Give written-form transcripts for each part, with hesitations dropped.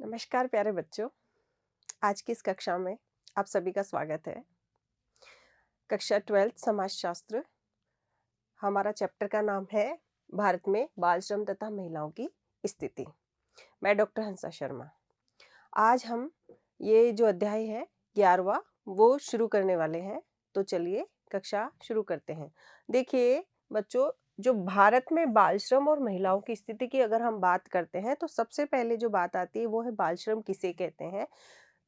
नमस्कार प्यारे बच्चों। आज की इस कक्षा में आप सभी का स्वागत है। कक्षा 12 समाजशास्त्र। हमारा चैप्टर का नाम है भारत में बाल श्रम तथा महिलाओं की स्थिति। मैं डॉक्टर हंसा शर्मा। आज हम ये जो अध्याय है 11वां वो शुरू करने वाले हैं। तो चलिए कक्षा शुरू करते हैं। देखिए बच्चों, जो भारत में बाल श्रम और महिलाओं की स्थिति की अगर हम बात करते हैं तो सबसे पहले जो बात आती है वो है बाल श्रम किसे कहते हैं।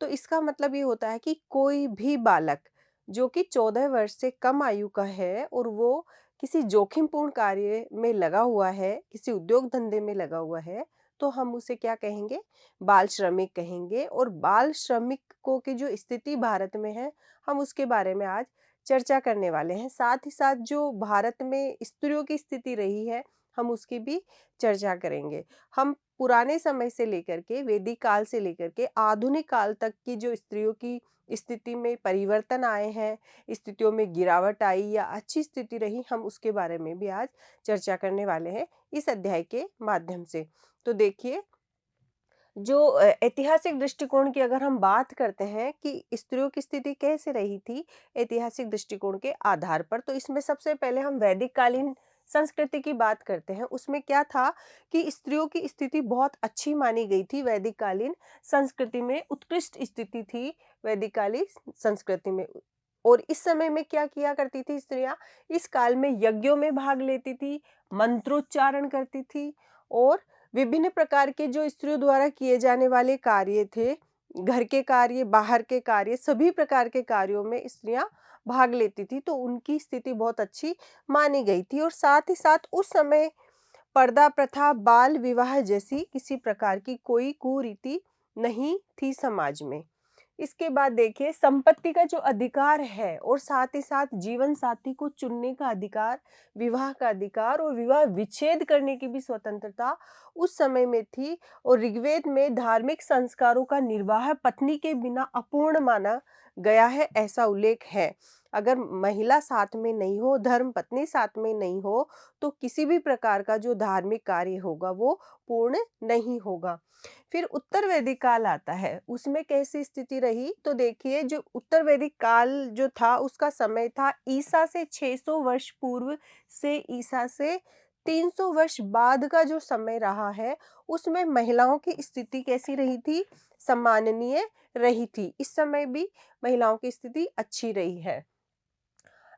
तो इसका मतलब ये होता है कि कोई भी बालक जो कि 14 वर्ष से कम आयु का है और वो किसी जोखिमपूर्ण कार्य में लगा हुआ है, किसी उद्योग धंधे में लगा हुआ है, तो हम उसे क्या कहेंगे? बाल श्रमिक कहेंगे। और बाल श्रमिकों की जो स्थिति भारत में है, हम उसके बारे में आज चर्चा करने वाले हैं। साथ ही साथ जो भारत में स्त्रियों की स्थिति रही है, हम उसकी भी चर्चा करेंगे। हम पुराने समय से लेकर के, वैदिक काल से लेकर के आधुनिक काल तक की जो स्त्रियों की स्थिति में परिवर्तन आए हैं, स्थितियों में गिरावट आई या अच्छी स्थिति रही, हम उसके बारे में भी आज चर्चा करने वाले हैं इस अध्याय के माध्यम से। तो देखिए, जो ऐतिहासिक दृष्टिकोण की अगर हम बात करते हैं कि स्त्रियों की स्थिति कैसे रही थी ऐतिहासिक दृष्टिकोण के आधार पर, तो इसमें सबसे पहले हम वैदिक कालीन संस्कृति की बात करते हैं। उसमें क्या था कि स्त्रियों की स्थिति बहुत अच्छी मानी गई थी। वैदिक कालीन संस्कृति में उत्कृष्ट स्थिति थी वैदिक कालीन संस्कृति में। और इस समय में क्या किया करती थी स्त्रियां? इस काल में यज्ञों में भाग लेती थी, मंत्रोच्चारण करती थी और विभिन्न प्रकार के जो स्त्रियों द्वारा किए जाने वाले कार्य थे, घर के कार्य, बाहर के कार्य, सभी प्रकार के कार्यों में स्त्रियां भाग लेती थी। तो उनकी स्थिति बहुत अच्छी मानी गई थी। और साथ ही साथ उस समय पर्दा प्रथा, बाल विवाह जैसी किसी प्रकार की कोई कुरीति नहीं थी समाज में। इसके बाद देखिए, संपत्ति का जो अधिकार है और साथ ही साथ जीवन साथी को चुनने का अधिकार, विवाह का अधिकार और विवाह विच्छेद करने की भी स्वतंत्रता उस समय में थी। और ऋग्वेद में धार्मिक संस्कारों का निर्वाह पत्नी के बिना अपूर्ण माना गया है, ऐसा उल्लेख है। अगर महिला साथ में नहीं हो, धर्म पत्नी साथ में नहीं हो, तो किसी भी प्रकार का जो धार्मिक कार्य होगा वो पूर्ण नहीं होगा। फिर उत्तर वैदिक काल आता है, उसमें कैसी स्थिति रही? तो देखिए, जो उत्तर वैदिक काल जो था उसका समय था ईसा से 600 वर्ष पूर्व से ईसा से 300 वर्ष बाद का जो समय रहा है, उसमें महिलाओं की स्थिति कैसी रही थी? सम्माननीय रही थी। इस समय भी महिलाओं की स्थिति अच्छी रही है।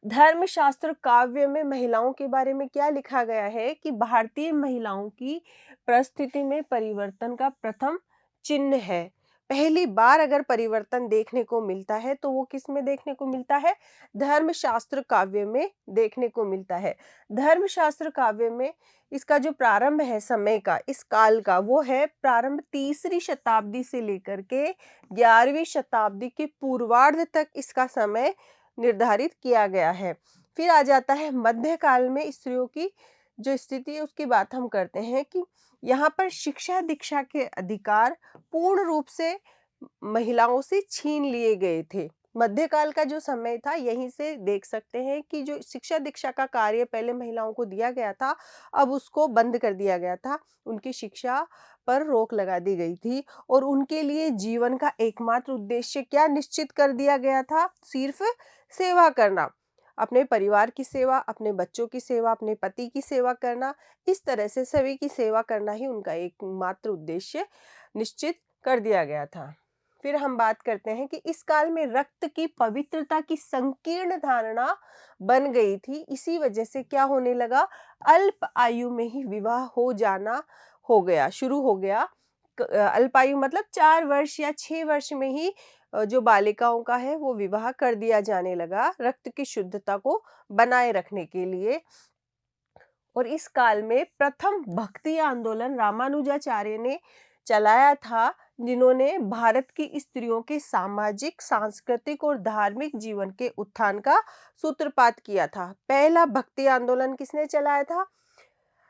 धर्मशास्त्र काव्य में महिलाओं के बारे में क्या लिखा गया है कि भारतीय महिलाओं की परिस्थिति में परिवर्तन का प्रथम चिन्ह है। पहली बार अगर परिवर्तन देखने को मिलता है तो वो किस में देखने को मिलता है? धर्मशास्त्र काव्य में देखने को मिलता है। धर्मशास्त्र काव्य में इसका जो प्रारंभ है समय का, इस काल का, वो है प्रारंभ 3री शताब्दी से लेकर के 11वीं शताब्दी के पूर्वार्ध तक इसका समय निर्धारित किया गया है। फिर आ जाता है मध्यकाल में स्त्रियों की जो स्थिति है उसकी बात हम करते हैं कि यहाँ पर शिक्षा दीक्षा के अधिकार पूर्ण रूप से महिलाओं से छीन लिए गए थे। मध्यकाल का जो समय था, यहीं से देख सकते हैं कि जो शिक्षा दीक्षा का कार्य पहले महिलाओं को दिया गया था, अब उसको बंद कर दिया गया था। उनकी शिक्षा पर रोक लगा दी गई थी और उनके लिए जीवन का एकमात्र उद्देश्य क्या निश्चित कर दिया गया था? सिर्फ सेवा करना, अपने परिवार की सेवा, अपने बच्चों की सेवा, अपने पति की सेवा करना, इस तरह से सभी की सेवा करना ही उनका एकमात्र उद्देश्य निश्चित कर दिया गया था। फिर हम बात करते हैं कि इस काल में रक्त की पवित्रता की संकीर्ण धारणा बन गई थी। इसी वजह से क्या होने लगा? अल्प आयु में ही विवाह हो जाना शुरू हो गया। अल्प आयु मतलब 4 वर्ष या 6 वर्ष में ही जो बालिकाओं का है वो विवाह कर दिया जाने लगा, रक्त की शुद्धता को बनाए रखने के लिए। और इस काल में प्रथम भक्ति आंदोलन रामानुजाचार्य ने चलाया था, जिन्होंने भारत की स्त्रियों के सामाजिक, सांस्कृतिक और धार्मिक जीवन के उत्थान का सूत्रपात किया था। पहला भक्ति आंदोलन किसने चलाया था?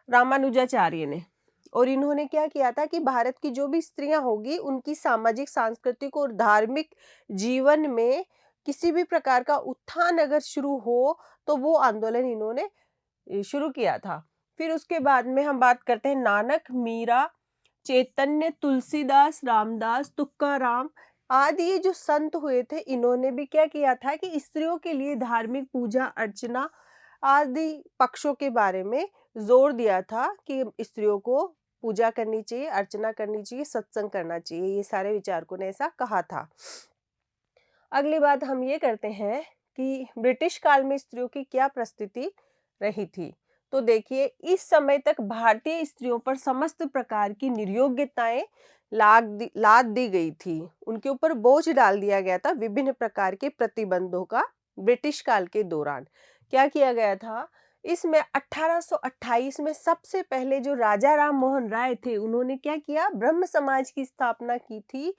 रामानुजाचार्य ने। और इन्होंने क्या किया था कि भारत की जो भी स्त्रियां होगी उनकी सामाजिक, सांस्कृतिक और धार्मिक जीवन में किसी भी प्रकार का उत्थान अगर शुरू हो तो वो आंदोलन इन्होंने शुरू किया था। फिर उसके बाद में हम बात करते हैं नानक, मीरा, चैतन्य, तुलसीदास, रामदास, तुकाराम आदि ये जो संत हुए थे, इन्होंने भी क्या किया था कि स्त्रियों के लिए धार्मिक पूजा अर्चना आदि पक्षों के बारे में जोर दिया था कि स्त्रियों को पूजा करनी चाहिए, अर्चना करनी चाहिए, सत्संग करना चाहिए। ये सारे विचारकों ने ऐसा कहा था। अगली बात हम ये करते हैं कि ब्रिटिश काल में स्त्रियों की क्या परिस्थिति रही थी। तो देखिए, इस समय तक भारतीय स्त्रियों पर समस्त प्रकार की निर्योग्यताएं लाद दी गई थी। उनके ऊपर बोझ डाल दिया गया था विभिन्न प्रकार के प्रतिबंधों का। ब्रिटिश काल के दौरान क्या किया गया था, इसमें 1828 में सबसे पहले जो राजा राम मोहन राय थे, उन्होंने क्या किया, ब्रह्म समाज की स्थापना की थी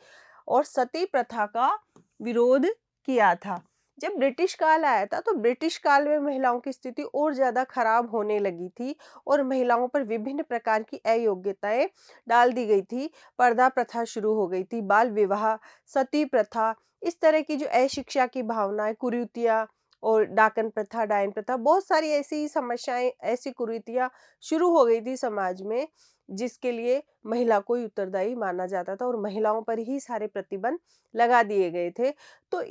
और सती प्रथा का विरोध किया था। जब ब्रिटिश काल आया था तो ब्रिटिश काल में महिलाओं की स्थिति और ज्यादा खराब होने लगी थी और महिलाओं पर विभिन्न प्रकार की अयोग्यताएं डाल दी गई थी। पर्दा प्रथा शुरू हो गई थी, बाल विवाह, सती प्रथा, इस तरह की जो अशिक्षा की भावनाएं, कुरीतियां और डाकन प्रथा, डायन प्रथा, बहुत सारी ऐसी समस्याएं, ऐसी कुरीतियां शुरू हो गई थी समाज में, जिसके लिए महिला को ही उत्तरदायी माना जाता था और महिलाओं पर ही सारे प्रतिबंध लगा दिए गए थे। तो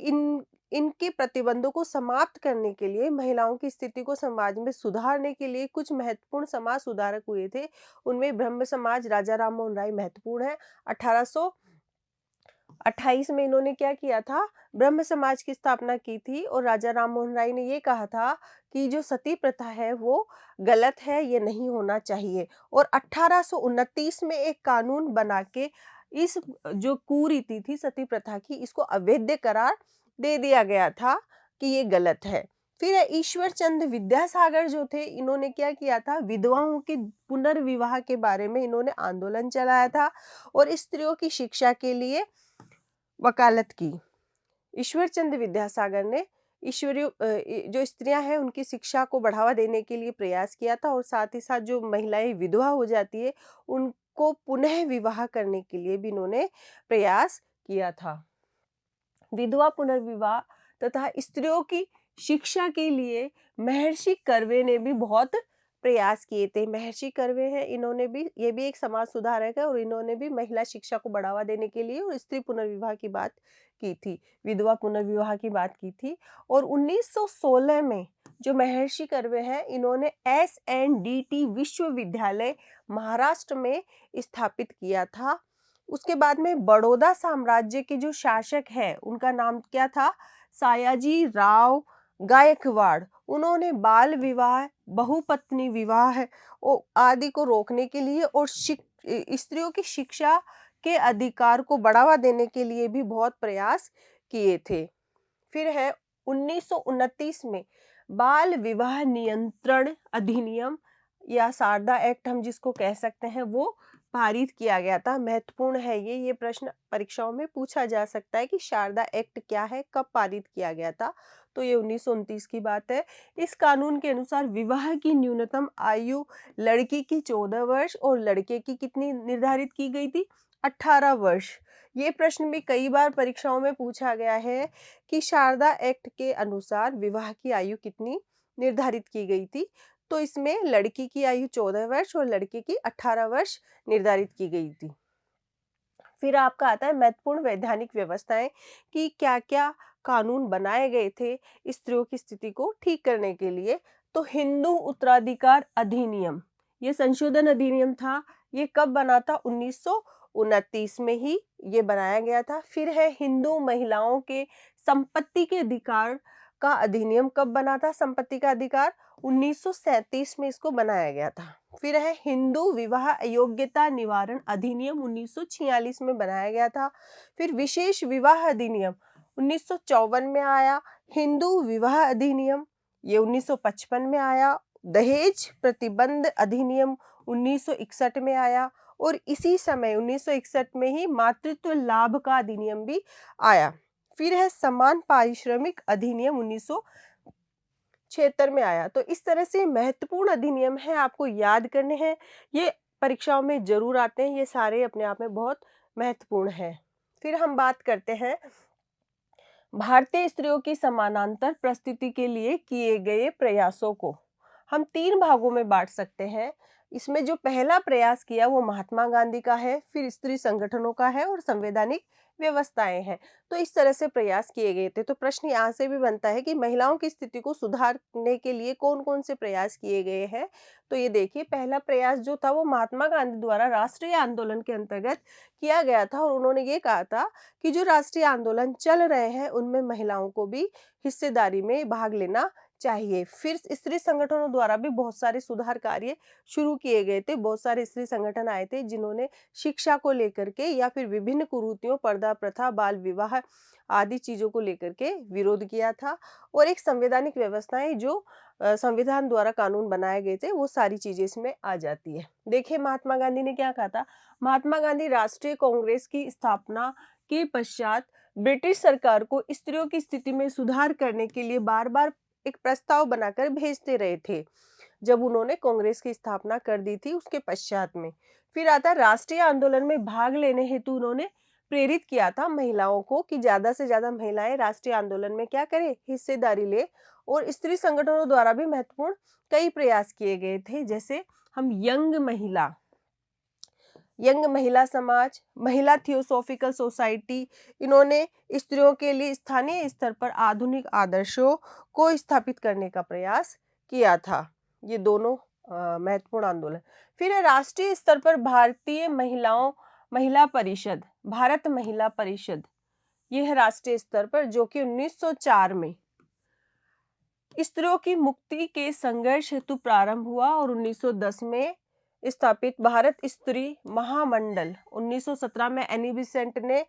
इनके प्रतिबंधों को समाप्त करने के लिए, महिलाओं की स्थिति को समाज में सुधारने के लिए कुछ महत्वपूर्ण समाज सुधारक हुए थे। उनमें ब्रह्म समाज, राजा राम मोहन राय महत्वपूर्ण है। 1828 में इन्होंने क्या किया था, ब्रह्म समाज की स्थापना की थी और राजा राम मोहन राय ने ये कहा था कि जो सती प्रथा है वो गलत है, ये नहीं होना चाहिए। और 1829 में एक कानून बना के इस जो कुरीति थी सती प्रथा की, इसको अवैध करार दे दिया गया था कि ये गलत है। फिर ईश्वर चंद्र विद्यासागर जो थे, इन्होंने क्या किया था, विधवाओं के पुनर्विवाह के बारे में इन्होंने आंदोलन चलाया था और स्त्रियों की शिक्षा के लिए वकालत की। ईश्वर चंद्र विद्यासागर ने ईश्वरीय जो स्त्रियां हैं उनकी शिक्षा को बढ़ावा देने के लिए प्रयास किया था और साथ ही साथ जो महिलाएं विधवा हो जाती है उनको पुनः विवाह करने के लिए भी इन्होंने प्रयास किया था। विधवा पुनर्विवाह तथा स्त्रियों की शिक्षा के लिए महर्षि कर्वे ने भी बहुत प्रयास किए थे। महर्षि कर्वे हैं, इन्होंने भी, ये भी एक समाज सुधारक है और इन्होंने भी महिला शिक्षा को बढ़ावा देने के लिए और स्त्री पुनर्विवाह की बात की थी, विधवा पुनर्विवाह की बात की थी। और 1916 में जो महर्षि कर्वे हैं, इन्होंने SNDT विश्वविद्यालय महाराष्ट्र में स्थापित किया था। उसके बाद में बड़ौदा साम्राज्य के जो शासक है, उनका नाम क्या था, सयाजी राव गायकवाड़। उन्होंने बाल विवाह, बहुपत्नी विवाह आदि को रोकने के लिए और स्त्रियों की शिक्षा के अधिकार को बढ़ावा देने के लिए भी बहुत प्रयास किए थे। फिर है 1929 में बाल विवाह नियंत्रण अधिनियम या शारदा एक्ट हम जिसको कह सकते हैं, वो पारित किया गया था। महत्वपूर्ण है ये प्रश्न परीक्षाओं में पूछा जा सकता है कि शारदा एक्ट क्या है, कब पारित किया गया था। तो ये 1929 की बात है। इस कानून के अनुसार विवाह की न्यूनतम आयु लड़की की 14 वर्ष और लड़के की कितनी निर्धारित की गई थी, 18 वर्ष। ये प्रश्न भी कई बार परीक्षाओं में पूछा गया है कि शारदा एक्ट के अनुसार विवाह की आयु कितनी निर्धारित की गई थी। तो इसमें लड़की की आयु 14 वर्ष और लड़के की 18 वर्ष निर्धारित की गई थी। फिर आपका आता है महत्वपूर्ण वैधानिक व्यवस्थाएं कि क्या क्या कानून बनाए गए थे स्त्रियों की स्थिति को ठीक करने के लिए। तो हिंदू उत्तराधिकार अधिनियम, ये संशोधन अधिनियम था। ये कब बना था, 1929 में ही ये बनाया गया था। फिर है हिंदू महिलाओं के संपत्ति के अधिकार का अधिनियम, कब बना था, संपत्ति का अधिकार 1937 में इसको बनाया गया था। फिर है हिंदू विवाह अयोग्यता निवारण अधिनियम, 1946 में बनाया गया था। फिर विशेष विवाह अधिनियम 1954 में आया। हिंदू विवाह अधिनियम ये 1955 में आया। दहेज प्रतिबंध अधिनियम 1961 में आया और इसी समय 1961 में ही मातृत्व लाभ का अधिनियम भी आया। फिर है समान पारिश्रमिक अधिनियम 1976 में आया। तो इस तरह से महत्वपूर्ण अधिनियम है, आपको याद करने हैं। ये परीक्षाओं में जरूर आते हैं, ये सारे अपने आप में बहुत महत्वपूर्ण हैं। फिर हम बात करते हैं भारतीय स्त्रियों की समानांतर परिस्थिति के लिए किए गए प्रयासों को। हम 3 भागों में बांट सकते हैं। इसमें जो पहला प्रयास किया वो महात्मा गांधी का है, फिर स्त्री संगठनों का है और संवैधानिक व्यवस्थाएं हैं। तो इस तरह से प्रयास किए गए थे। तो प्रश्न यहाँ से भी बनता है कि महिलाओं की स्थिति को सुधारने के लिए कौन-कौन से प्रयास किए गए हैं। तो ये देखिए, पहला प्रयास जो था वो महात्मा गांधी द्वारा राष्ट्रीय आंदोलन के अंतर्गत किया गया था और उन्होंने ये कहा था कि जो राष्ट्रीय आंदोलन चल रहे हैं उनमें महिलाओं को भी हिस्सेदारी में भाग लेना चाहिए। फिर स्त्री संगठनों द्वारा भी बहुत सारे सुधार कार्य शुरू किए गए थे। बहुत सारे स्त्री संगठन आए थे जिन्होंने शिक्षा को लेकर के या फिर विभिन्न कुरीतियों, पर्दा प्रथा, बाल विवाह आदि चीजों को लेकर के विरोध किया था। और एक संवैधानिक व्यवस्थाएं जो संविधान द्वारा कानून बनाए गए थे, वो सारी चीजें इसमें आ जाती है। देखिए महात्मा गांधी ने क्या कहा था। महात्मा गांधी राष्ट्रीय कांग्रेस की स्थापना के पश्चात ब्रिटिश सरकार को स्त्रियों की स्थिति में सुधार करने के लिए बार बार एक प्रस्ताव बनाकर भेजते रहे थे। जब उन्होंने कांग्रेस की स्थापना कर दी थी उसके पश्चात में फिर आता राष्ट्रीय आंदोलन में भाग लेने हेतु उन्होंने प्रेरित किया था महिलाओं को कि ज्यादा से ज्यादा महिलाएं राष्ट्रीय आंदोलन में क्या करें, हिस्सेदारी ले। और स्त्री संगठनों द्वारा भी महत्वपूर्ण कई प्रयास किए गए थे, जैसे हम यंग महिला समाज, महिला थियोसॉफिकल सोसाइटी, इन्होंने स्त्रियों के लिए स्थानीय स्तर पर आधुनिक आदर्शों को स्थापित करने का प्रयास किया था। ये दोनों महत्वपूर्ण आंदोलन। फिर है राष्ट्रीय स्तर पर भारत महिला परिषद। ये है राष्ट्रीय स्तर पर, जो कि 1904 में स्त्रियों की मुक्ति के संघर्ष हेतु प्रारंभ हुआ और 1910 में स्थापित भारत स्त्री महामंडल 1917 में एनी बेसेंट ने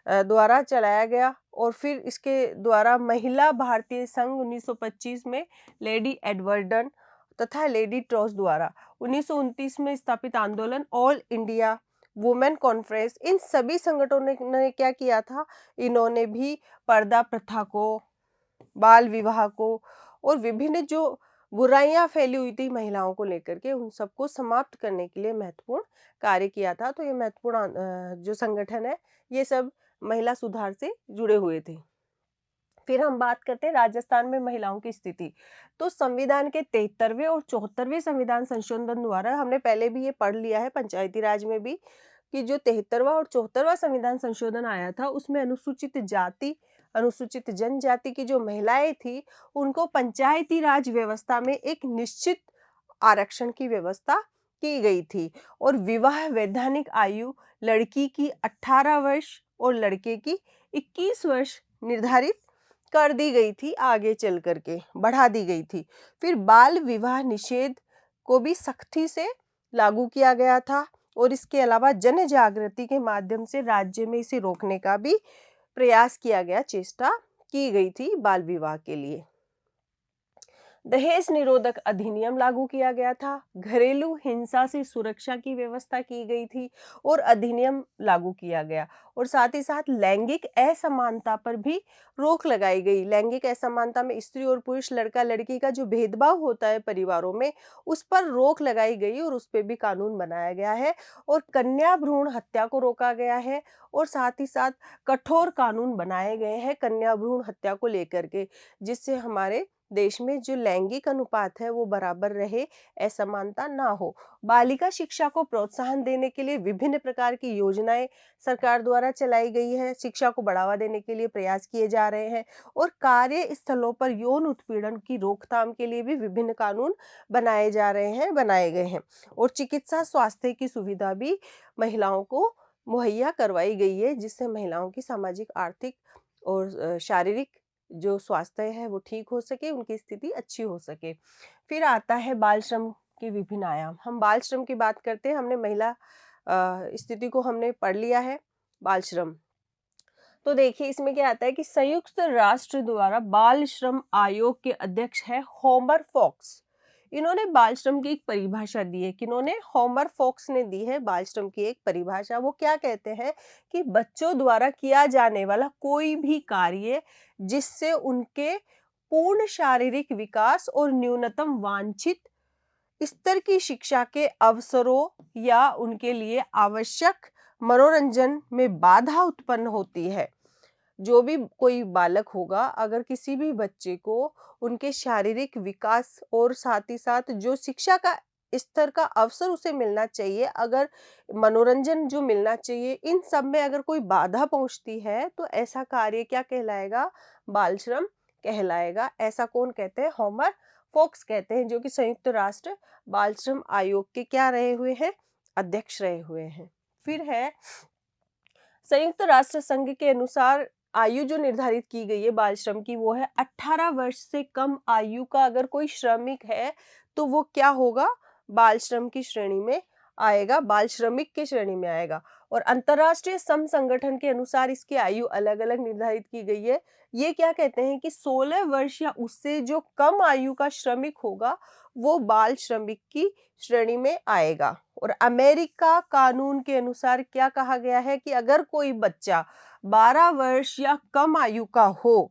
द्वारा चलाया गया। और फिर इसके द्वारा महिला भारतीय संघ 1925 में लेडी एडवर्डन तथा लेडी ट्रॉस द्वारा 1929 में स्थापित आंदोलन ऑल इंडिया वुमेन कॉन्फ्रेंस, इन सभी संगठनों ने क्या किया था, इन्होंने भी पर्दा प्रथा को, बाल विवाह को और विभिन्न जो बुराइयां फैली हुई थी महिलाओं को लेकर के, उन सबको समाप्त करने के लिए महत्वपूर्ण कार्य किया था। तो ये महत्वपूर्ण जो संगठन है, ये सब महिला सुधार से जुड़े हुए थे। फिर हम बात करते हैं राजस्थान में महिलाओं की स्थिति। तो संविधान के 73वें और 74वें संविधान संशोधन द्वारा, हमने पहले भी ये पढ़ लिया है पंचायती राज में भी, कि जो 73वां और 74वां संविधान संशोधन आया था उसमें अनुसूचित जाति, अनुसूचित जनजाति की जो महिलाएं थी उनको पंचायती राज व्यवस्था में एक निश्चित आरक्षण की व्यवस्था की गई थी। और विवाह वैधानिक आयु लड़की की 18 वर्ष और लड़के की 21 वर्ष निर्धारित कर दी गई थी, आगे चल करके बढ़ा दी गई थी। फिर बाल विवाह निषेध को भी सख्ती से लागू किया गया था और इसके अलावा जन जागृति के माध्यम से राज्य में इसे रोकने का भी प्रयास किया गया, चेष्टा की गई थी बाल विवाह के लिए। दहेज निरोधक अधिनियम लागू किया गया था, घरेलू हिंसा से सुरक्षा की व्यवस्था की गई थी और अधिनियम लागू किया गया। और साथ ही साथ लैंगिक असमानता पर भी रोक लगाई गई। लैंगिक असमानता में स्त्री और पुरुष, लड़का लड़की का जो भेदभाव होता है परिवारों में, उस पर रोक लगाई गई और उस पर भी कानून बनाया गया है। और कन्या भ्रूण हत्या को रोका गया है और साथ ही साथ कठोर कानून बनाए गए हैं कन्या भ्रूण हत्या को लेकर के, जिससे हमारे देश में जो लैंगिक अनुपात है वो बराबर रहे, असमानता ना हो। बालिका शिक्षा को प्रोत्साहन देने के लिए विभिन्न प्रकार की योजनाएं सरकार द्वारा चलाई गई है, शिक्षा को बढ़ावा देने के लिए प्रयास किए जा रहे हैं। और कार्य स्थलों पर यौन उत्पीड़न की रोकथाम के लिए भी विभिन्न कानून बनाए गए हैं। और चिकित्सा स्वास्थ्य की सुविधा भी महिलाओं को मुहैया करवाई गई है, जिससे महिलाओं की सामाजिक, आर्थिक और शारीरिक जो स्वास्थ्य है वो ठीक हो सके, उनकी स्थिति अच्छी हो सके। फिर आता है बाल श्रम के विभिन्न आयाम। हम बाल श्रम की बात करते हैं, हमने महिला स्थिति को हमने पढ़ लिया है। बाल श्रम, तो देखिए इसमें क्या आता है कि संयुक्त राष्ट्र द्वारा बाल श्रम आयोग के अध्यक्ष है होमर फॉक्स। इन्होंने बाल श्रम की एक परिभाषा दी है। किन्होंने? होमर फॉक्स ने दी है बाल श्रम की एक परिभाषा। वो क्या कहते हैं कि बच्चों द्वारा किया जाने वाला कोई भी कार्य जिससे उनके पूर्ण शारीरिक विकास और न्यूनतम वांछित स्तर की शिक्षा के अवसरों या उनके लिए आवश्यक मनोरंजन में बाधा उत्पन्न होती है। जो भी कोई बालक होगा, अगर किसी भी बच्चे को उनके शारीरिक विकास और साथ ही साथ जो शिक्षा का स्तर का अवसर उसे मिलना चाहिए, अगर मनोरंजन जो मिलना चाहिए, इन सब में अगर कोई बाधा पहुंचती है तो ऐसा कार्य क्या कहलाएगा? बाल श्रम कहलाएगा। ऐसा कौन कहते हैं? हॉमर फोक्स कहते हैं, जो कि संयुक्त राष्ट्र बाल श्रम आयोग के क्या रहे हुए हैं? अध्यक्ष रहे हुए हैं। फिर है संयुक्त राष्ट्र संघ के अनुसार आयु जो निर्धारित की गई है बाल श्रम की, वो है 18 वर्ष से कम आयु का अगर कोई श्रमिक है तो वो क्या होगा? बाल श्रम की श्रेणी में आएगा, बाल श्रमिक की श्रेणी में आएगा। और अंतरराष्ट्रीय श्रम संगठन के अनुसार इसकी आयु अलग अलग निर्धारित की गई है। ये क्या कहते हैं कि 16 वर्ष या उससे जो कम आयु का श्रमिक होगा वो बाल श्रमिक की श्रेणी में आएगा। और अमेरिका कानून के अनुसार क्या कहा गया है कि अगर कोई बच्चा 12 वर्ष या कम आयु का हो,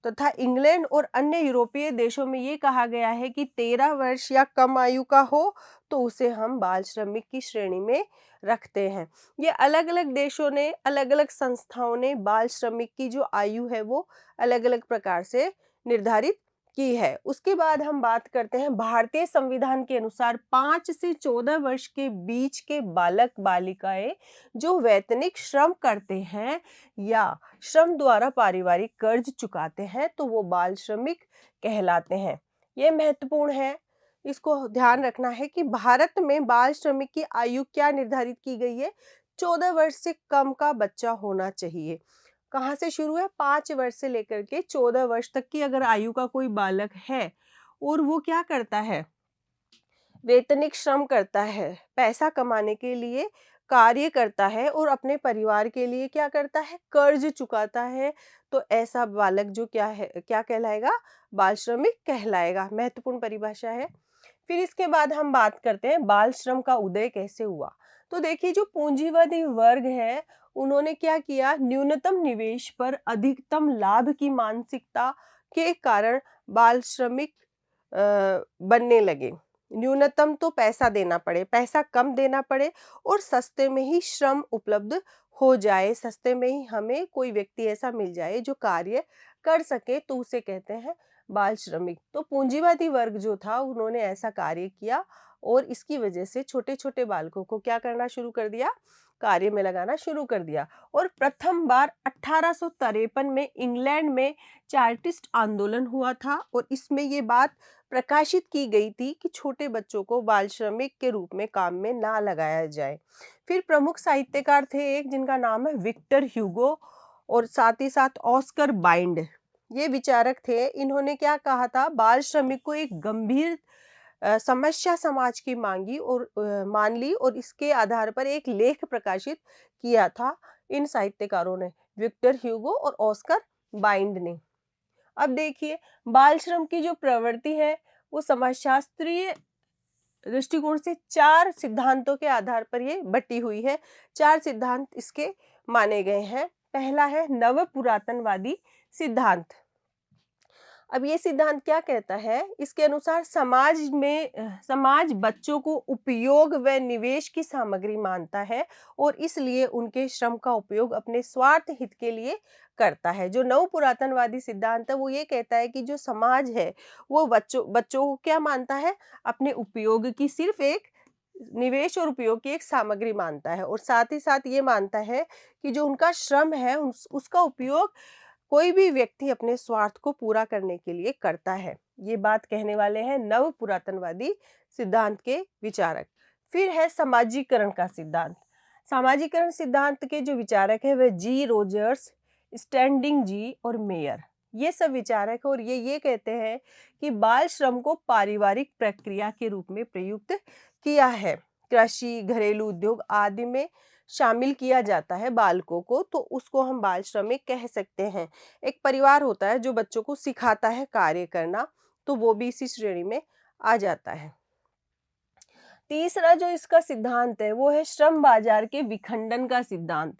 तथा इंग्लैंड और अन्य यूरोपीय देशों में ये कहा गया है कि 13 वर्ष या कम आयु का हो तो उसे हम बाल श्रमिक की श्रेणी में रखते हैं। ये अलग अलग देशों ने, अलग अलग संस्थाओं ने बाल श्रमिक की जो आयु है वो अलग अलग प्रकार से निर्धारित की है। उसके बाद हम बात करते हैं भारतीय संविधान के अनुसार 5 से 14 वर्ष के बीच के बालक बालिकाएं जो वैतनिक श्रम करते हैं या श्रम द्वारा पारिवारिक कर्ज चुकाते हैं तो वो बाल श्रमिक कहलाते हैं। ये महत्वपूर्ण है, इसको ध्यान रखना है कि भारत में बाल श्रमिक की आयु क्या निर्धारित की गई है? 14 वर्ष से कम का बच्चा होना चाहिए। कहाँ से शुरू है? 5 वर्ष से लेकर के 14 वर्ष तक की अगर आयु का कोई बालक है और वो क्या करता है? वेतनिक श्रम करता है, पैसा कमाने के लिए कार्य करता है और अपने परिवार के लिए क्या करता है? कर्ज चुकाता है, तो ऐसा बालक जो क्या है, क्या कहलाएगा? बाल श्रमिक कहलाएगा। महत्वपूर्ण परिभाषा है। फिर इसके बाद हम बात करते हैं बाल श्रम का उदय कैसे हुआ। तो देखिए, जो पूंजीवादी वर्ग है उन्होंने क्या किया? न्यूनतम निवेश पर अधिकतम लाभ की मानसिकता के कारण बाल श्रमिक बनने लगे। न्यूनतम तो पैसा देना पड़े, पैसा कम देना पड़े और सस्ते में ही श्रम उपलब्ध हो जाए, सस्ते में ही हमें कोई व्यक्ति ऐसा मिल जाए जो कार्य कर सके, तो उसे कहते हैं बाल श्रमिक। तो पूंजीवादी वर्ग जो था उन्होंने ऐसा कार्य किया और इसकी वजह से छोटे छोटे बालकों को क्या करना शुरू कर दिया? कार्य में लगाना शुरू कर दिया। और प्रथम बार 1853 में इंग्लैंड में चार्टिस्ट आंदोलन हुआ था और इसमें ये बात प्रकाशित की गई थी कि छोटे बच्चों को बाल श्रमिक के रूप में काम में ना लगाया जाए। फिर प्रमुख साहित्यकार थे एक जिनका नाम है विक्टर ह्यूगो और साथ ही साथ ऑस्कर वाइल्ड। ये विचारक थे। इन्होंने क्या कहा था? बाल श्रमिक को एक गंभीर समस्या समाज की मांगी और मान ली और इसके आधार पर एक लेख प्रकाशित किया था इन साहित्यकारों ने, विक्टर ह्यूगो और ऑस्कर वाइल्ड ने। अब देखिए, बाल श्रम की जो प्रवृत्ति है वो समाजशास्त्रीय दृष्टिकोण से 4 सिद्धांतों के आधार पर ये बटी हुई है। 4 सिद्धांत इसके माने गए हैं। पहला है नव पुरातनवादी सिद्धांत। अब ये सिद्धांत क्या कहता है? इसके अनुसार समाज बच्चों को उपयोग व निवेश की सामग्री मानता है और इसलिए उनके श्रम का उपयोग अपने स्वार्थ हित के लिए करता है। जो नव पुरातनवादी सिद्धांत है वो ये कहता है कि जो समाज है वो बच्चों को क्या मानता है? अपने उपयोग की सिर्फ एक निवेश और उपयोग की एक सामग्री मानता है और साथ ही साथ ये मानता है कि जो उनका श्रम है उसका उपयोग कोई भी व्यक्ति अपने स्वार्थ को पूरा करने के लिए करता है। ये बात कहने वाले हैं नव पुरातनवादी सिद्धांत के विचारक। फिर है समाजीकरण का सिद्धांत। समाजीकरण सिद्धांत के जो विचारक है वह जी रोजर्स, स्टैंडिंग जी और मेयर, ये सब विचारक और ये कहते हैं कि बाल श्रम को पारिवारिक प्रक्रिया के रूप में प्रयुक्त किया है। कृषि, घरेलू उद्योग आदि में शामिल किया जाता है बालकों को, तो उसको हम बाल श्रमिक कह सकते हैं। एक परिवार होता है जो बच्चों को सिखाता है कार्य करना, तो वो भी इसी श्रेणी में आ जाता है। तीसरा जो इसका सिद्धांत है वो है श्रम बाजार के विखंडन का सिद्धांत।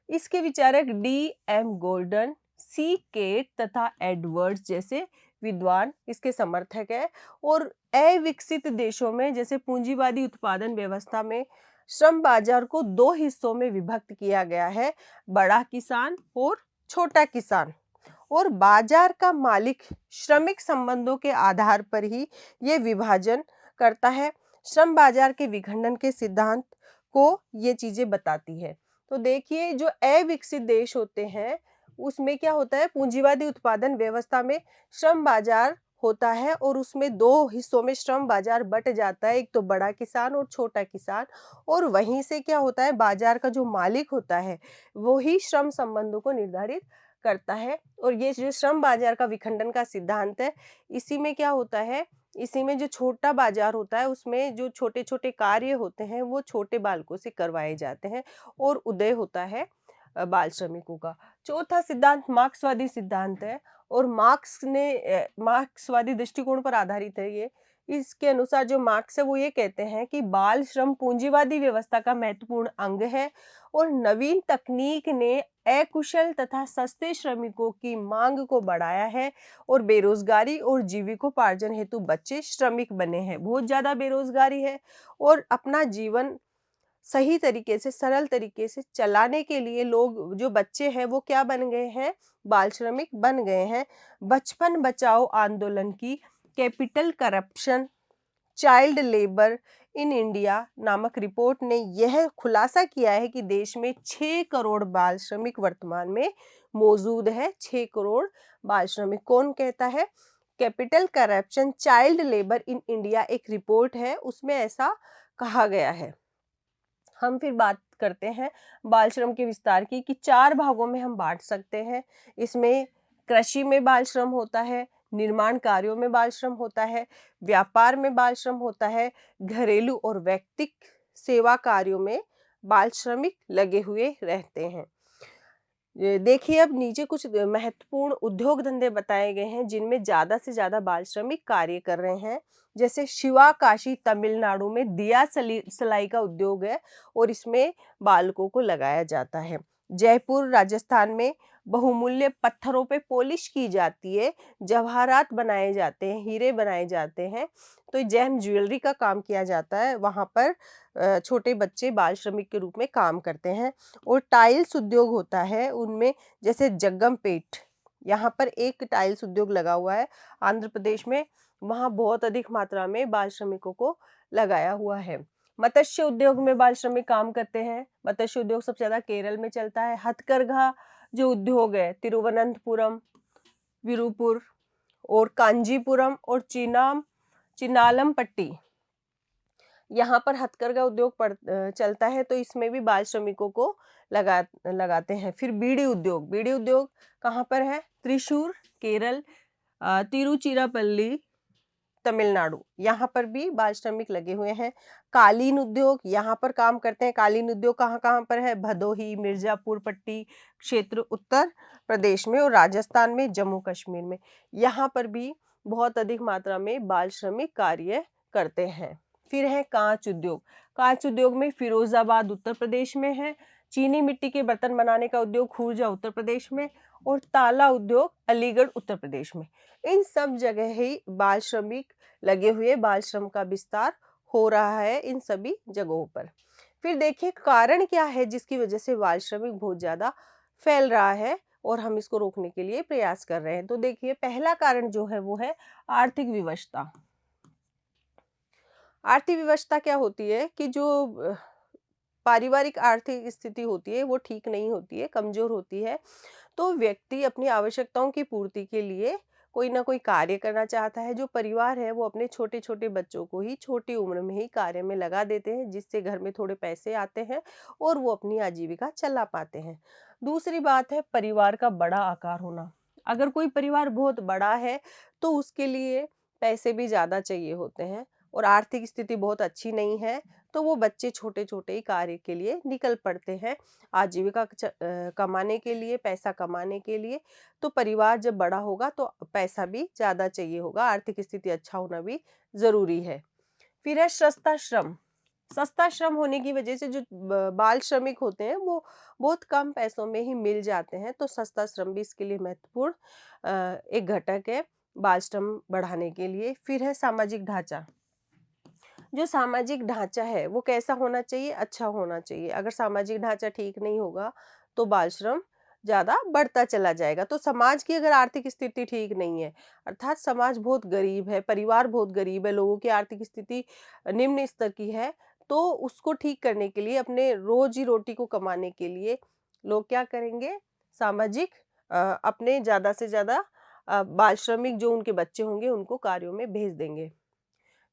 इसके विचारक D.M. Golden, C. केट तथा एडवर्ड्स जैसे विद्वान इसके समर्थक है। और अविकसित देशों में जैसे पूंजीवादी उत्पादन व्यवस्था में श्रम बाजार को 2 हिस्सों में विभक्त किया गया है, बड़ा किसान और छोटा किसान। और बाजार का मालिक श्रमिक संबंधों के आधार पर ही ये विभाजन करता है। श्रम बाजार के विखंडन के सिद्धांत को ये चीजें बताती है। तो देखिए, जो अविकसित देश होते हैं उसमें क्या होता है, पूंजीवादी उत्पादन व्यवस्था में श्रम बाजार होता है और उसमें दो हिस्सों में श्रम बाजार बट जाता है, एक तो बड़ा किसान और छोटा किसान। और वहीं से क्या होता है, बाजार का जो मालिक होता है वो ही श्रम संबंधों को निर्धारित करता है। और ये जो श्रम बाजार का विखंडन का सिद्धांत है, इसी में क्या होता है, इसी में जो छोटा बाजार होता है उसमें जो छोटे छोटे कार्य होते हैं वो छोटे बालकों से करवाए जाते हैं और उदय होता है बाल श्रमिकों का। चौथा सिद्धांत मार्क्सवादी सिद्धांत है और मार्क्सवादी दृष्टिकोण पर आधारित है ये। इसके अनुसार जो मार्क्स है वो ये कहते हैं कि बाल श्रम पूंजीवादी व्यवस्था का महत्वपूर्ण अंग है और नवीन तकनीक ने अकुशल तथा सस्ते श्रमिकों की मांग को बढ़ाया है और बेरोजगारी और जीविकोपार्जन हेतु बच्चे श्रमिक बने हैं। बहुत ज्यादा बेरोजगारी है और अपना जीवन सही तरीके से, सरल तरीके से चलाने के लिए लोग, जो बच्चे हैं वो क्या बन गए हैं, बाल श्रमिक बन गए हैं। बचपन बचाओ आंदोलन की capital corruption, child labour in India नामक रिपोर्ट ने यह खुलासा किया है कि देश में 6 करोड़ बाल श्रमिक वर्तमान में मौजूद है। 6 करोड़ बाल श्रमिक। कौन कहता है? Capital corruption, child labour in India एक रिपोर्ट है, उसमें ऐसा कहा गया है। हम फिर बात करते हैं बाल श्रम के विस्तार की, कि 4 भागों में हम बांट सकते हैं। इसमें कृषि में बाल श्रम होता है, निर्माण कार्यों में बाल श्रम होता है, व्यापार में बाल श्रम होता है, घरेलू और व्यक्तिक सेवा कार्यों में बाल श्रमिक लगे हुए रहते हैं। देखिए, अब नीचे कुछ महत्वपूर्ण उद्योग धंधे बताए गए हैं जिनमें ज्यादा से ज्यादा बाल श्रमिक कार्य कर रहे हैं। जैसे शिवाकाशी तमिलनाडु में दिया सलाई का उद्योग है और इसमें बालकों को लगाया जाता है। जयपुर राजस्थान में बहुमूल्य पत्थरों पे पॉलिश की जाती है, जवाहरात बनाए जाते हैं, हीरे बनाए जाते हैं, तो जैन ज्वेलरी का काम किया जाता है। वहां पर छोटे बच्चे बाल श्रमिक के रूप में काम करते हैं। और टाइल्स उद्योग होता है उनमें, जैसे जगमपेट, यहाँ पर एक टाइल्स उद्योग लगा हुआ है आंध्र प्रदेश में, वहाँ बहुत अधिक मात्रा में बाल श्रमिकों को लगाया हुआ है। मत्स्य उद्योग में बाल श्रमिक काम करते हैं। मत्स्य उद्योग सबसे ज्यादा केरल में चलता है। हथकरघा जो उद्योग है, तिरुवनंतपुरम, विरुपुर और कांजीपुरम और चिनालमपट्टी, यहाँ पर हथकरघा उद्योग चलता है, तो इसमें भी बाल श्रमिकों को लगाते हैं। फिर बीड़ी उद्योग कहाँ पर है? त्रिशूर केरल, तिरुचिरापल्ली तमिलनाडु, यहाँ पर भी बाल श्रमिक लगे हुए हैं। कालीन उद्योग यहाँ पर काम करते हैं। कालीन उद्योग कहाँ कहाँ पर है? भदोही, मिर्जापुर पट्टी क्षेत्र उत्तर प्रदेश में और राजस्थान में, जम्मू कश्मीर में, यहाँ पर भी बहुत अधिक मात्रा में बाल श्रमिक कार्य करते हैं। फिर है कांच उद्योग। कांच उद्योग में फिरोजाबाद उत्तर प्रदेश में है। चीनी मिट्टी के बर्तन बनाने का उद्योग खुर्जा उत्तर प्रदेश में और ताला उद्योग अलीगढ़ उत्तर प्रदेश में। इन सब जगह ही बाल श्रमिक लगे हुए, बाल श्रम का विस्तार हो रहा है इन सभी जगहों पर। फिर देखिए, कारण क्या है जिसकी वजह से बाल श्रमिक बहुत ज्यादा फैल रहा है और हम इसको रोकने के लिए प्रयास कर रहे हैं। तो देखिए, पहला कारण जो है वो है आर्थिक विवशता। आर्थिक विवशता क्या होती है कि जो पारिवारिक आर्थिक स्थिति होती है वो ठीक नहीं होती है, कमजोर होती है। तो व्यक्ति अपनी आवश्यकताओं की पूर्ति के लिए कोई ना कोई कार्य करना चाहता है। जो परिवार है वो अपने छोटे छोटे बच्चों को ही छोटी उम्र में ही कार्य में लगा देते हैं, जिससे घर में थोड़े पैसे आते हैं और वो अपनी आजीविका चला पाते हैं। दूसरी बात है परिवार का बड़ा आकार होना। अगर कोई परिवार बहुत बड़ा है तो उसके लिए पैसे भी ज्यादा चाहिए होते हैं और आर्थिक स्थिति बहुत अच्छी नहीं है तो वो बच्चे छोटे छोटे ही कार्य के लिए निकल पड़ते हैं, आजीविका कमाने के लिए, पैसा कमाने के लिए। तो परिवार जब बड़ा होगा तो पैसा भी ज्यादा चाहिए होगा, आर्थिक स्थिति अच्छा होना भी जरूरी है। फिर है सस्ता श्रम। सस्ता श्रम होने की वजह से जो बाल श्रमिक होते हैं वो बहुत कम पैसों में ही मिल जाते हैं, तो सस्ता श्रम भी इसके लिए महत्वपूर्ण एक घटक है बाल श्रम बढ़ाने के लिए। फिर है सामाजिक ढांचा। जो सामाजिक ढांचा है वो कैसा होना चाहिए? अच्छा होना चाहिए। अगर सामाजिक ढांचा ठीक नहीं होगा तो बाल श्रम ज़्यादा बढ़ता चला जाएगा। तो समाज की अगर आर्थिक स्थिति ठीक नहीं है, अर्थात समाज बहुत गरीब है, परिवार बहुत गरीब है, लोगों की आर्थिक स्थिति निम्न स्तर की है, तो उसको ठीक करने के लिए, अपने रोज़ी-रोटी को कमाने के लिए लोग क्या करेंगे, सामाजिक अपने ज़्यादा से ज़्यादा बाल श्रमिक जो उनके बच्चे होंगे, उनको कार्यों में भेज देंगे।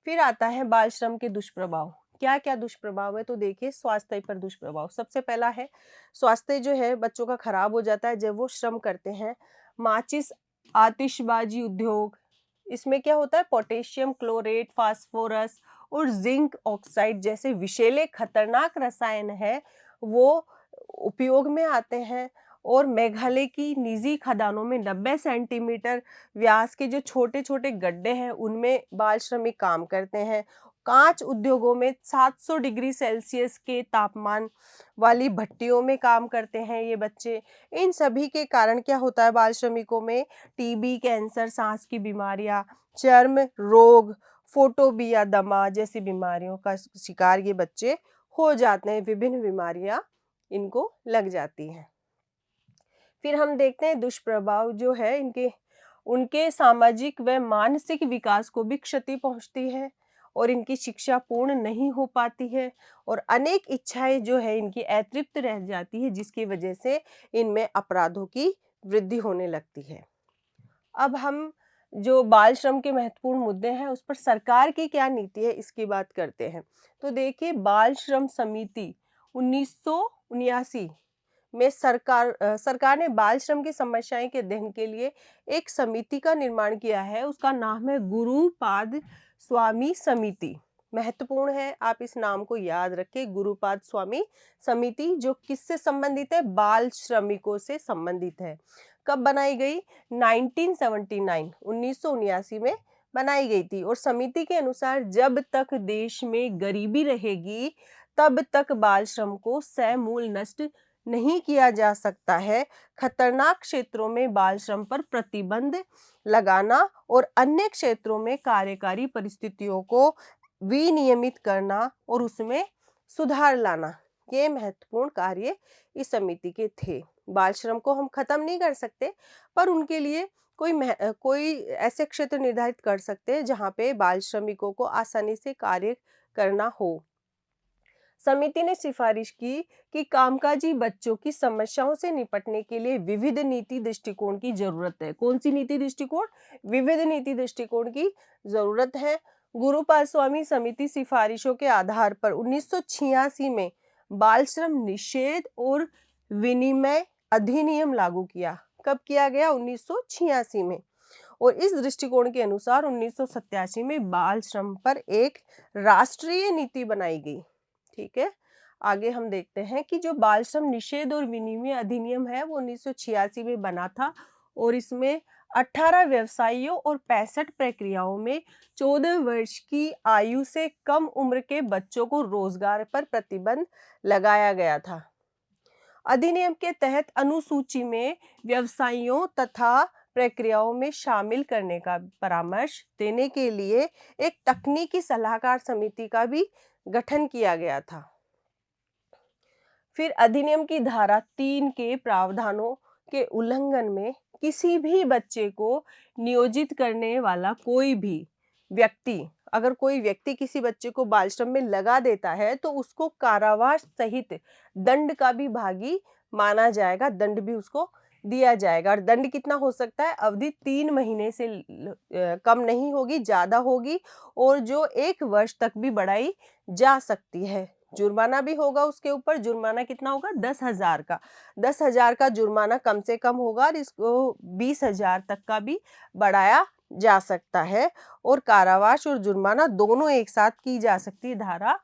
फिर आता है बाल श्रम के दुष्प्रभाव। क्या-क्या दुष्प्रभाव है? तो देखिए, स्वास्थ्य पर दुष्प्रभाव। सबसे पहला है, स्वास्थ्य जो है बच्चों का खराब हो जाता है जब वो श्रम करते हैं। माचिस, आतिशबाजी उद्योग, इसमें क्या होता है, पोटेशियम क्लोरेट, फास्फोरस और जिंक ऑक्साइड जैसे विषैले खतरनाक रसायन है, वो उपयोग में आते हैं। और मेघालय की निजी खदानों में 90 सेंटीमीटर व्यास के जो छोटे-छोटे गड्ढे हैं, उनमें बाल श्रमिक काम करते हैं। काँच उद्योगों में 700 डिग्री सेल्सियस के तापमान वाली भट्टियों में काम करते हैं ये बच्चे। इन सभी के कारण क्या होता है, बाल श्रमिकों में टीबी, कैंसर, सांस की बीमारियाँ, चर्म रोग, फोटोबिया, दमा जैसी बीमारियों का शिकार ये बच्चे हो जाते हैं। विभिन्न बीमारियाँ इनको लग जाती हैं। फिर हम देखते हैं दुष्प्रभाव जो है इनके, उनके सामाजिक व मानसिक विकास को भी क्षति पहुंचती है और इनकी शिक्षा पूर्ण नहीं हो पाती है और अनेक इच्छाएं जो है इनकी अतृप्त रह जाती है, जिसकी वजह से इनमें अपराधों की वृद्धि होने लगती है। अब हम जो बाल श्रम के महत्वपूर्ण मुद्दे हैं, उस पर सरकार की क्या नीति है, इसकी बात करते हैं। तो देखिए, बाल श्रम समिति 1979 में सरकार ने बाल श्रम की समस्याएं के अध्ययन के लिए एक समिति का निर्माण किया है। उसका नाम है गुरुपाद स्वामी समिति। महत्वपूर्ण है, आप इस नाम को याद रखें, गुरुपाद स्वामी समिति, जो किससे संबंधित है, बाल श्रमिकों से संबंधित है। कब बनाई गई, 1979 में बनाई गई थी। और समिति के अनुसार जब तक देश में गरीबी रहेगी, तब तक बाल श्रम को समूल नष्ट नहीं किया जा सकता है। खतरनाक क्षेत्रों में बाल श्रम पर प्रतिबंध लगाना और अन्य क्षेत्रों में कार्यकारी परिस्थितियों को विनियमित करना और उसमें सुधार लाना, ये महत्वपूर्ण कार्य इस समिति के थे। बाल श्रम को हम खत्म नहीं कर सकते, पर उनके लिए कोई ऐसे क्षेत्र निर्धारित कर सकते हैं जहाँ पे बाल श्रमिकों को आसानी से कार्य करना हो। समिति ने सिफारिश की कि कामकाजी बच्चों की समस्याओं से निपटने के लिए विविध नीति दृष्टिकोण की जरूरत है। कौन सी नीति दृष्टिकोण, विविध नीति दृष्टिकोण की जरूरत है। गुरुपाद स्वामी समिति सिफारिशों के आधार पर 1986 में बाल श्रम निषेध और विनिमय अधिनियम लागू किया। कब किया गया, 1986 में। और इस दृष्टिकोण के अनुसार 1987 में बाल श्रम पर एक राष्ट्रीय नीति बनाई गई। ठीक है, आगे हम देखते हैं कि जो बाल श्रम निषेध और विनिमय अधिनियम है, वो 1986 में बना था और इसमें 18 व्यवसायों और 65 प्रक्रियाओं में 14 वर्ष की आयु से कम उम्र के बच्चों को रोजगार पर प्रतिबंध लगाया गया था। अधिनियम के तहत अनुसूची में व्यवसायों तथा प्रक्रियाओं में शामिल करने का परामर्श देने के लिए एक तकनीकी सलाहकार समिति का भी गठन किया गया था। फिर अधिनियम की धारा 3 के प्रावधानों के उल्लंघन में किसी भी बच्चे को नियोजित करने वाला कोई भी व्यक्ति, अगर कोई व्यक्ति किसी बच्चे को बाल श्रम में लगा देता है, तो उसको कारावास सहित दंड का भी भागी माना जाएगा, दंड भी उसको दिया जाएगा। और दंड कितना हो सकता है, अवधि 3 महीने से कम नहीं होगी, ज्यादा होगी, और जो 1 वर्ष तक भी बढ़ाई जा सकती है। जुर्माना भी होगा उसके ऊपर। जुर्माना कितना होगा, 10,000 का। 10,000 का जुर्माना कम से कम होगा और इसको 20,000 तक का भी बढ़ाया जा सकता है। और कारावास और जुर्माना दोनों एक साथ की जा सकती है। धारा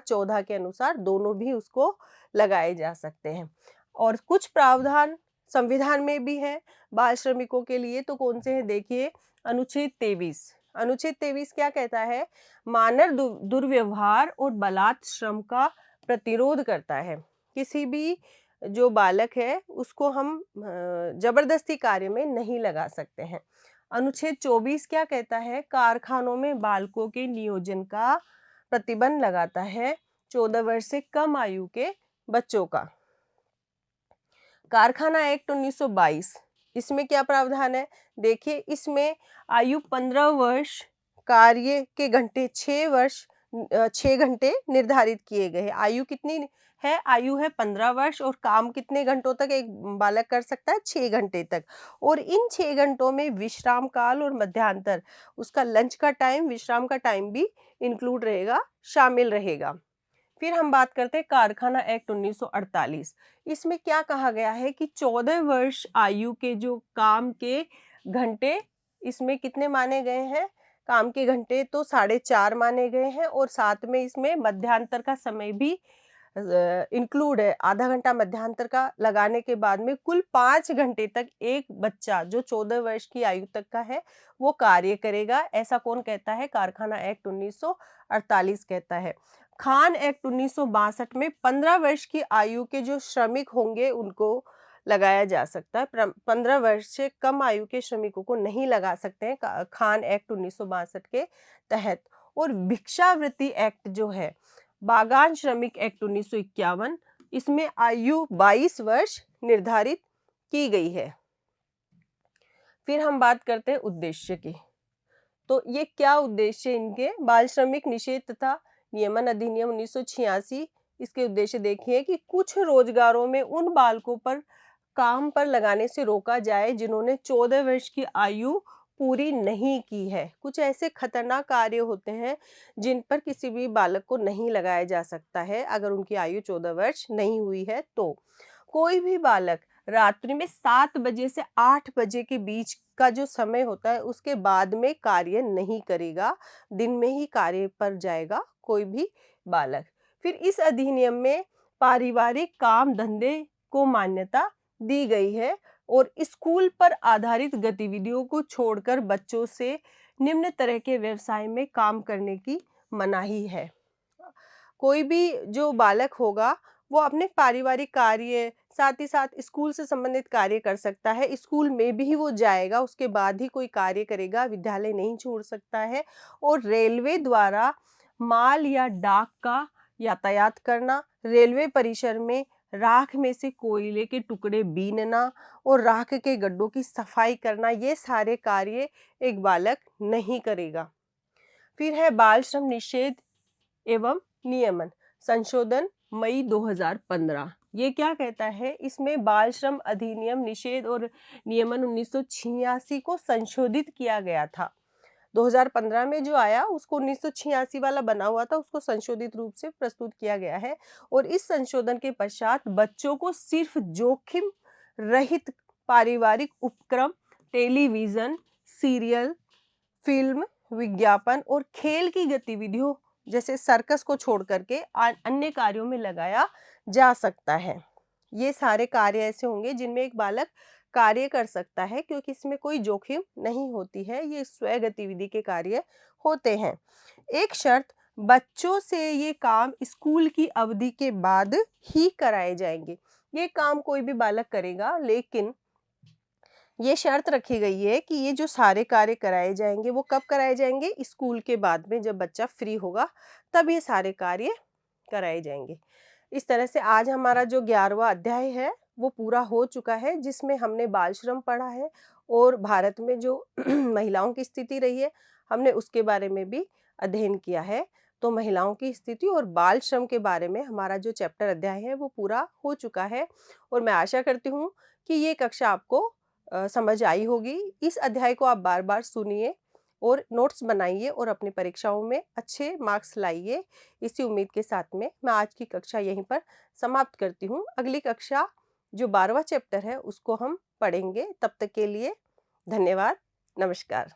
14 के अनुसार दोनों भी उसको लगाए जा सकते हैं। और कुछ प्रावधान संविधान में भी है बाल श्रमिकों के लिए। तो कौन से हैं, देखिए, अनुच्छेद 23। अनुच्छेद 23 क्या कहता है, मानव दुर्व्यवहार और बलात् श्रम का प्रतिरोध करता है। किसी भी जो बालक है उसको हम जबरदस्ती कार्य में नहीं लगा सकते हैं। अनुच्छेद 24 क्या कहता है, कारखानों में बालकों के नियोजन का प्रतिबंध लगाता है 14 वर्ष से कम आयु के बच्चों का। कारखाना एक्ट 1922, इसमें क्या प्रावधान है? देखिए, इसमें आयु 15 वर्ष, कार्य के घंटे 6 घंटे निर्धारित किए गए हैं। आयु कितनी है? आयु है 15 वर्ष और काम कितने घंटों तक एक बालक कर सकता है? 6 घंटे तक। और इन 6 घंटों में विश्राम काल और मध्यांतर, उसका लंच का टाइम, विश्राम का टाइम भी इंक्लूड रहेगा, शामिल रहेगा। फिर हम बात करते हैं कारखाना एक्ट 1948। इसमें क्या कहा गया है कि 14 वर्ष आयु के जो काम के घंटे, इसमें कितने माने गए हैं? काम के घंटे तो 4.5 माने गए हैं और साथ में इसमें मध्यांतर का समय भी इंक्लूड है। आधा घंटा मध्यांतर का लगाने के बाद में कुल 5 घंटे तक एक बच्चा जो 14 वर्ष की आयु तक का है वो कार्य करेगा। ऐसा कौन कहता है? कारखाना एक्ट 1948 कहता है। खान एक्ट 1962 में 15 वर्ष की आयु के जो श्रमिक होंगे उनको लगाया जा सकता है। 15 वर्ष से कम आयु के श्रमिकों को नहीं लगा सकते हैं खान एक्ट 1962 के तहत। और भिक्षावृत्ति एक्ट जो है, बागान श्रमिक एक्ट 1951, इसमें आयु 22 वर्ष निर्धारित की गई है। फिर हम बात करते हैं उद्देश्य की। तो ये क्या उद्देश्य इनके? बाल श्रमिक निषेध तथा नियमन अधिनियम 1986, इसके उद्देश्य देखिए कि कुछ रोजगारों में उन बालकों पर काम पर लगाने से रोका जाए जिन्होंने 14 वर्ष की आयु पूरी नहीं की है। कुछ ऐसे खतरनाक कार्य होते हैं जिन पर किसी भी बालक को नहीं लगाया जा सकता है अगर उनकी आयु 14 वर्ष नहीं हुई है। तो कोई भी बालक रात्रि में 7 बजे से 8 बजे के बीच का जो समय होता है उसके बाद में कार्य नहीं करेगा, दिन में ही कार्य पर जाएगा कोई भी बालक। फिर इस अधिनियम में पारिवारिक काम धंधे को मान्यता दी गई है और स्कूल पर आधारित गतिविधियों को छोड़कर बच्चों से निम्न तरह के व्यवसाय में काम करने की मनाही है। कोई भी जो बालक होगा वो अपने पारिवारिक कार्य, साथ ही साथ स्कूल से संबंधित कार्य कर सकता है। स्कूल में भी वो जाएगा, उसके बाद ही कोई कार्य करेगा, विद्यालय नहीं छोड़ सकता है। और रेलवे द्वारा माल या डाक का यातायात करना, रेलवे परिसर में राख में से कोयले के टुकड़े बीनना और राख के गड्ढों की सफाई करना, ये सारे कार्य एक बालक नहीं करेगा। फिर है बाल श्रम निषेध एवं नियमन संशोधन मई 2015। ये क्या कहता है? इसमें बाल श्रम अधिनियम निषेध और नियमन 1986 को संशोधित किया गया था। 2015 में जो आया उसको 1986 वाला बना हुआ था, उसको संशोधित रूप से प्रस्तुत किया गया है। और इस संशोधन के पश्चात बच्चों को सिर्फ जोखिम रहित पारिवारिक उपक्रम, टेलीविजन, सीरियल, फिल्म, विज्ञापन और खेल की गतिविधियों जैसे सर्कस को छोड़ करके अन्य कार्यों में लगाया जा सकता है। ये सारे कार्य ऐसे होंगे जिनमें एक बालक कार्य कर सकता है क्योंकि इसमें कोई जोखिम नहीं होती है, ये स्वयं गतिविधि के कार्य होते हैं। एक शर्त, बच्चों से ये काम स्कूल की अवधि के बाद ही कराए जाएंगे। ये काम कोई भी बालक करेगा, लेकिन ये शर्त रखी गई है कि ये जो सारे कार्य कराए जाएंगे वो कब कराए जाएंगे? स्कूल के बाद में, जब बच्चा फ्री होगा तब ये सारे कार्य कराए जाएंगे। इस तरह से आज हमारा जो 11वां अध्याय है वो पूरा हो चुका है, जिसमें हमने बाल श्रम पढ़ा है और भारत में जो महिलाओं की स्थिति रही है हमने उसके बारे में भी अध्ययन किया है। तो महिलाओं की स्थिति और बाल श्रम के बारे में हमारा जो चैप्टर अध्याय है वो पूरा हो चुका है और मैं आशा करती हूँ कि ये कक्षा आपको समझ आई होगी। इस अध्याय को आप बार बार सुनिए और नोट्स बनाइए और अपनी परीक्षाओं में अच्छे मार्क्स लाइए। इसी उम्मीद के साथ में मैं आज की कक्षा यहीं पर समाप्त करती हूँ। अगली कक्षा जो 12वां चैप्टर है उसको हम पढ़ेंगे। तब तक के लिए धन्यवाद, नमस्कार।